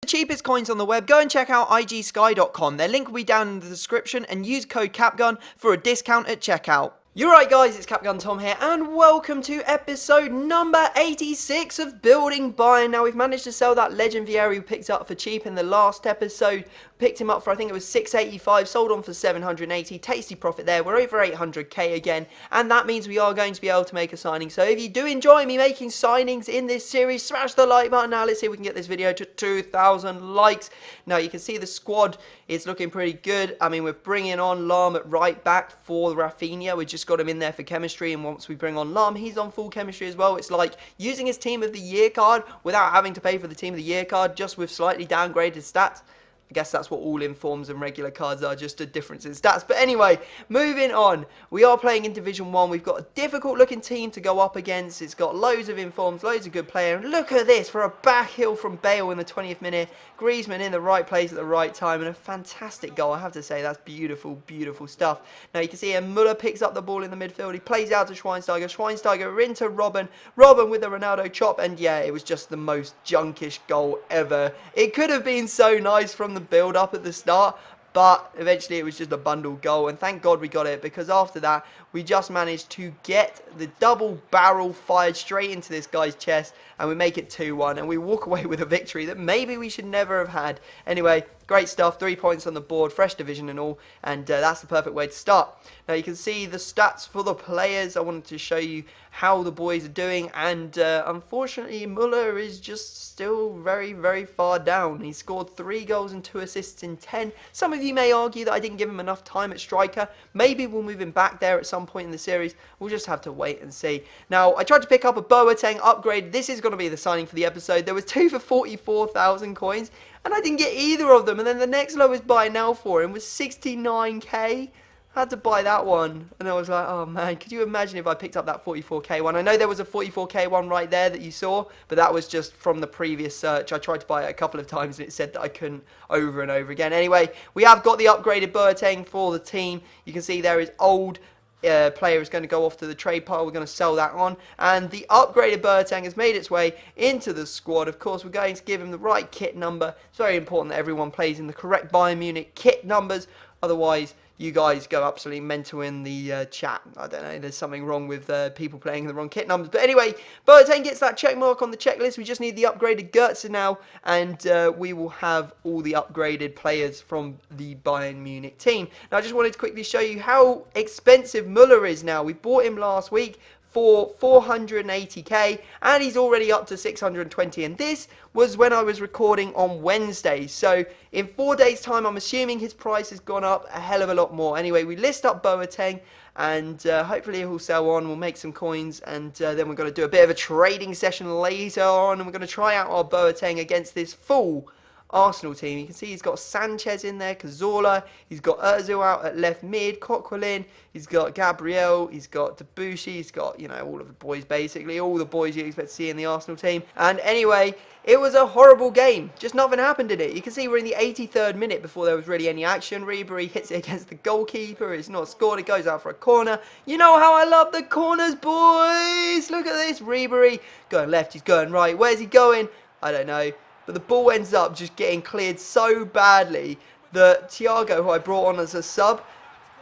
The cheapest coins on the web, go and check out igsky.com. Their link will be down in the description and use code CAPGUN for a discount at checkout. You're right guys, it's Capgun Tom here and welcome to episode number 86 of Building Bayern. Now we've managed to sell that Legend Vieira we picked up for cheap in the last episode. Picked him up for I think it was 685, sold on for 780, tasty profit there. We're over 800k again and that means we are going to be able to make a signing. So if you do enjoy me making signings in this series, smash the like button. Now let's see if we can get this video to 2,000 likes. Now you can see the squad is looking pretty good. I mean we're bringing on Lahm at right back for Rafinha. We just got him in there for chemistry, and once we bring on Lahm, he's on full chemistry as well. It's like using his Team of the Year card without having to pay for the Team of the Year card, just with slightly downgraded stats. I guess that's what all informs and regular cards are, just a difference in stats. But anyway, moving on. We are playing in Division 1. We've got a difficult looking team to go up against. It's got loads of informs, loads of good players. And look at this, for a back heel from Bale in the 20th minute. Griezmann in the right place at the right time, and a fantastic goal. I have to say, that's beautiful, beautiful stuff. Now you can see here, Müller picks up the ball in the midfield. He plays out to Schweinsteiger. Schweinsteiger into Robben. Robben with the Ronaldo chop, and yeah, it was just the most junkish goal ever. It could have been so nice from the build up at the start, but eventually it was just a bundle goal, and thank God we got it, because after that we just managed to get the double barrel fired straight into this guy's chest, and we make it 2-1 and we walk away with a victory that maybe we should never have had. Anyway, great stuff, 3 points on the board, fresh division and all, and that's the perfect way to start. Now you can see the stats for the players. I wanted to show you how the boys are doing, and unfortunately Müller is just still very, very far down. He scored 3 goals and 2 assists in 10. Some of you may argue that I didn't give him enough time at striker. Maybe we'll move him back there at some point in the series. We'll just have to wait and see. Now, I tried to pick up a Boateng upgrade. This is going to be the signing for the episode. There was 2 for 44,000 coins, and I didn't get either of them. And then the next lowest buy now for him was 69k. I had to buy that one, and I was like, oh man, could you imagine if I picked up that 44k one? I know there was a 44k one right there that you saw, but that was just from the previous search. I tried to buy it a couple of times and it said that I couldn't over and over again. Anyway, we have got the upgraded Boateng for the team. You can see there is old player is going to go off to the trade pile. We're going to sell that on, and the upgraded Boateng has made its way into the squad. Of course, we're going to give him the right kit number. It's very important that everyone plays in the correct Bayern Munich kit numbers, otherwise you guys go absolutely mental in the chat. I don't know, there's something wrong with people playing the wrong kit numbers. But anyway, Boateng gets that check mark on the checklist. We just need the upgraded Götze now, and we will have all the upgraded players from the Bayern Munich team. Now, I just wanted to quickly show you how expensive Müller is now. We bought him last week for 480k, and he's already up to 620, and this was when I was recording on Wednesday. So in 4 days time, I'm assuming his price has gone up a hell of a lot more. Anyway, we list up Boateng, and hopefully he'll sell on. We'll make some coins, and then we're going to do a bit of a trading session later on, and we're going to try out our Boateng against this full Arsenal team. You can see he's got Sanchez in there, Cazorla, he's got Ozil out at left mid, Coquelin, he's got Gabriel, he's got Debussy, he's got, you know, all of the boys basically, all the boys you expect to see in the Arsenal team. And anyway, it was a horrible game. Just nothing happened in it. You can see we're in the 83rd minute before there was really any action. Ribery hits it against the goalkeeper. It's not scored. It goes out for a corner. You know how I love the corners, boys. Look at this. Ribery going left. He's going right. Where's he going? I don't know. But the ball ends up just getting cleared so badly that Thiago, who I brought on as a sub,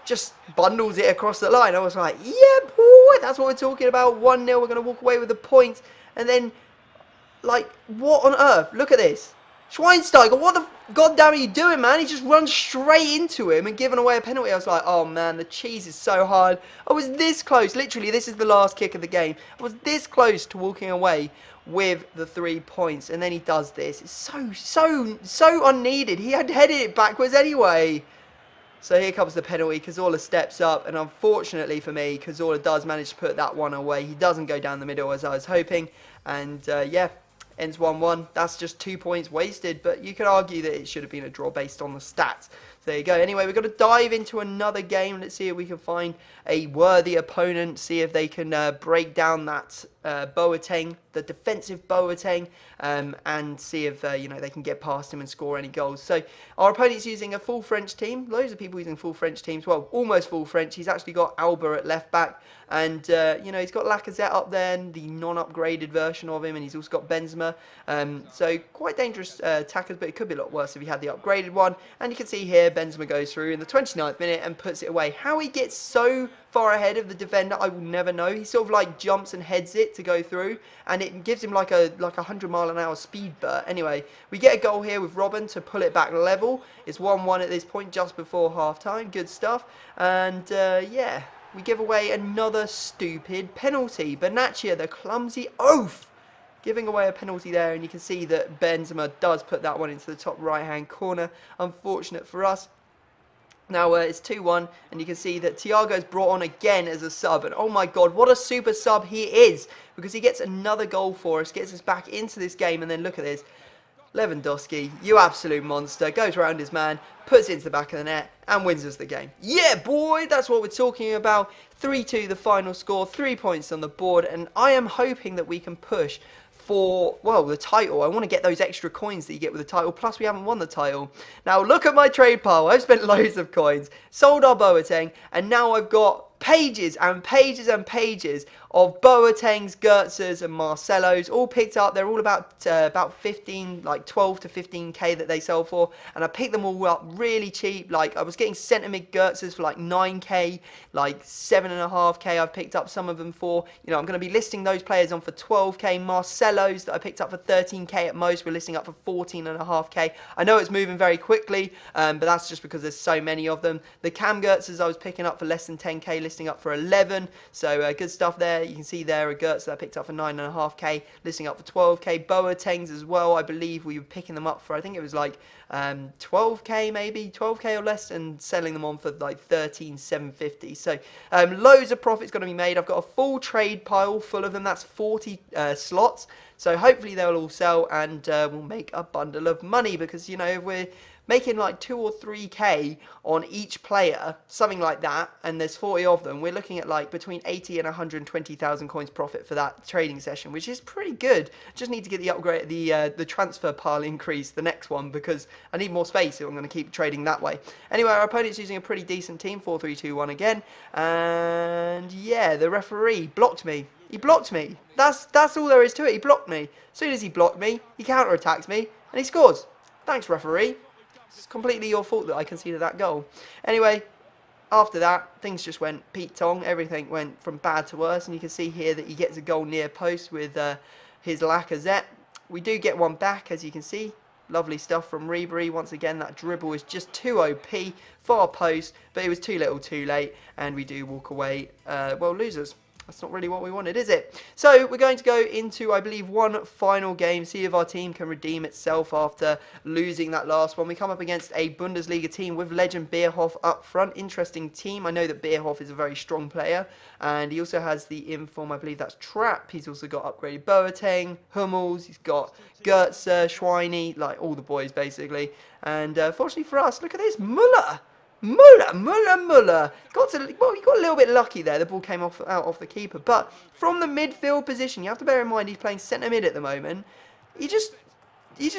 just bundles it across the line. I was like, yeah, boy, that's what we're talking about. 1-0, we're going to walk away with the points. And then, like, what on earth? Look at this. Schweinsteiger, what the goddamn are you doing, man? He just runs straight into him and giving away a penalty. I was like, oh, man, the cheese is so hard. I was this close. Literally, this is the last kick of the game. I was this close to walking away with the 3 points, and then he does this. It's so unneeded. He had headed it backwards anyway. So here comes the penalty. Cazorla steps up, and unfortunately for me, Cazorla does manage to put that one away. He doesn't go down the middle as I was hoping, and yeah, ends 1-1. That's just 2 points wasted, but you could argue that it should have been a draw based on the stats. There you go. Anyway, we've got to dive into another game. Let's see if we can find a worthy opponent. See if they can break down that Boateng, the defensive Boateng, and see if they can get past him and score any goals. So our opponent's using a full French team. Loads of people using full French teams. Well, almost full French. He's actually got Alba at left back, and he's got Lacazette up there, and the non-upgraded version of him, and he's also got Benzema. So quite dangerous attackers, but it could be a lot worse if he had the upgraded one. And you can see here Benzema goes through in the 29th minute and puts it away. How he gets so far ahead of the defender, I will never know. He sort of like jumps and heads it to go through, and it gives him like a 100-mile-an-hour speed burst. Anyway, we get a goal here with Robin to pull it back level. It's 1-1 at this point, just before half-time. Good stuff. And yeah, we give away another stupid penalty. Benatia, the clumsy oaf, giving away a penalty there, and you can see that Benzema does put that one into the top right-hand corner. Unfortunate for us. Now it's 2-1, and you can see that Thiago's brought on again as a sub, and oh my god, what a super sub he is, because he gets another goal for us, gets us back into this game, and then look at this. Lewandowski, you absolute monster, goes around his man, puts it into the back of the net, and wins us the game. Yeah, boy, that's what we're talking about. 3-2 the final score, 3 points on the board, and I am hoping that we can push for, well, the title. I want to get those extra coins that you get with the title, plus we haven't won the title. Now, look at my trade pile. I've spent loads of coins, sold our Boateng, and now I've got pages and pages and pages of Boatengs, Gertzes and Marcelos all picked up. They're all about 15, like 12 to 15k that they sell for, and I picked them all up really cheap. Like I was getting centre mid Gertzes for like 9k, like 7.5k. I've picked up some of them for, I'm going to be listing those players on for 12k. Marcelos that I picked up for 13k at most, we're listing up for 14.5k. I know it's moving very quickly, but that's just because there's so many of them. The Cam Gertzes I was picking up for less than 10k, listing up for 11, so good stuff there. You can see there a Gertz that I picked up for 9.5k, listing up for 12k. Boatengs as well, I believe we were picking them up for, I think it was like 12k maybe, 12k or less, and selling them on for like 13,750. So loads of profits going to be made. I've got a full trade pile full of them. That's 40 slots. So hopefully they'll all sell, and we'll make a bundle of money, because if we're making like 2 or 3k on each player, something like that, and there's 40 of them, we're looking at like between 80 and 120,000 coins profit for that trading session, which is pretty good. Just need to get the upgrade, the transfer pile increase, the next one, because I need more space if I'm going to keep trading that way. Anyway, our opponent's using a pretty decent team, 4-3-2-1 again, and yeah, the referee blocked me. He blocked me. That's all there is to it. He blocked me. As soon as he blocked me, he counter-attacks me, and he scores. Thanks, referee. It's completely your fault that I conceded that goal. Anyway, after that, things just went Pete Tong. Everything went from bad to worse, and you can see here that he gets a goal near post with his Lacazette. We do get one back, as you can see. Lovely stuff from Ribery. Once again, that dribble is just too OP, far post, but it was too little too late, and we do walk away, well, losers. That's not really what we wanted, is it? So we're going to go into, I believe, one final game, see if our team can redeem itself after losing that last one. We come up against a Bundesliga team with legend Bierhoff up front. Interesting team. I know that Bierhoff is a very strong player, and he also has the inform, I believe that's Trapp. He's also got upgraded Boateng, Hummels, he's got Gertzer, Schweini, like all the boys basically. And fortunately for us, look at this, Muller. Muller. He got a little bit lucky there. The ball came out off the keeper. But from the midfield position, you have to bear in mind he's playing centre mid at the moment. He just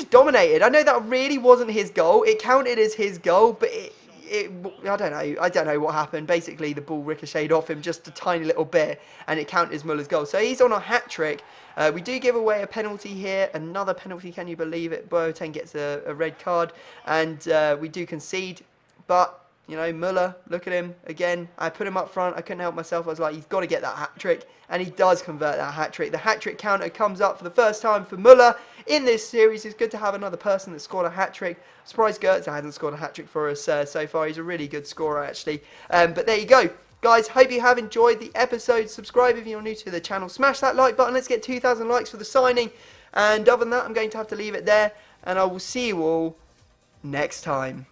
dominated. I know that really wasn't his goal. It counted as his goal, but I don't know what happened. Basically, the ball ricocheted off him just a tiny little bit, and it counted as Muller's goal. So he's on a hat trick. We do give away a penalty here. Another penalty, can you believe it? Boateng gets a red card, and we do concede. But Muller, look at him again. I put him up front. I couldn't help myself. I was like, he's got to get that hat trick. And he does convert that hat trick. The hat trick counter comes up for the first time for Muller in this series. It's good to have another person that scored a hat trick. I'm surprised Gertz hasn't scored a hat trick for us so far. He's a really good scorer, actually. But there you go. Guys, hope you have enjoyed the episode. Subscribe if you're new to the channel. Smash that like button. Let's get 2,000 likes for the signing. And other than that, I'm going to have to leave it there. And I will see you all next time.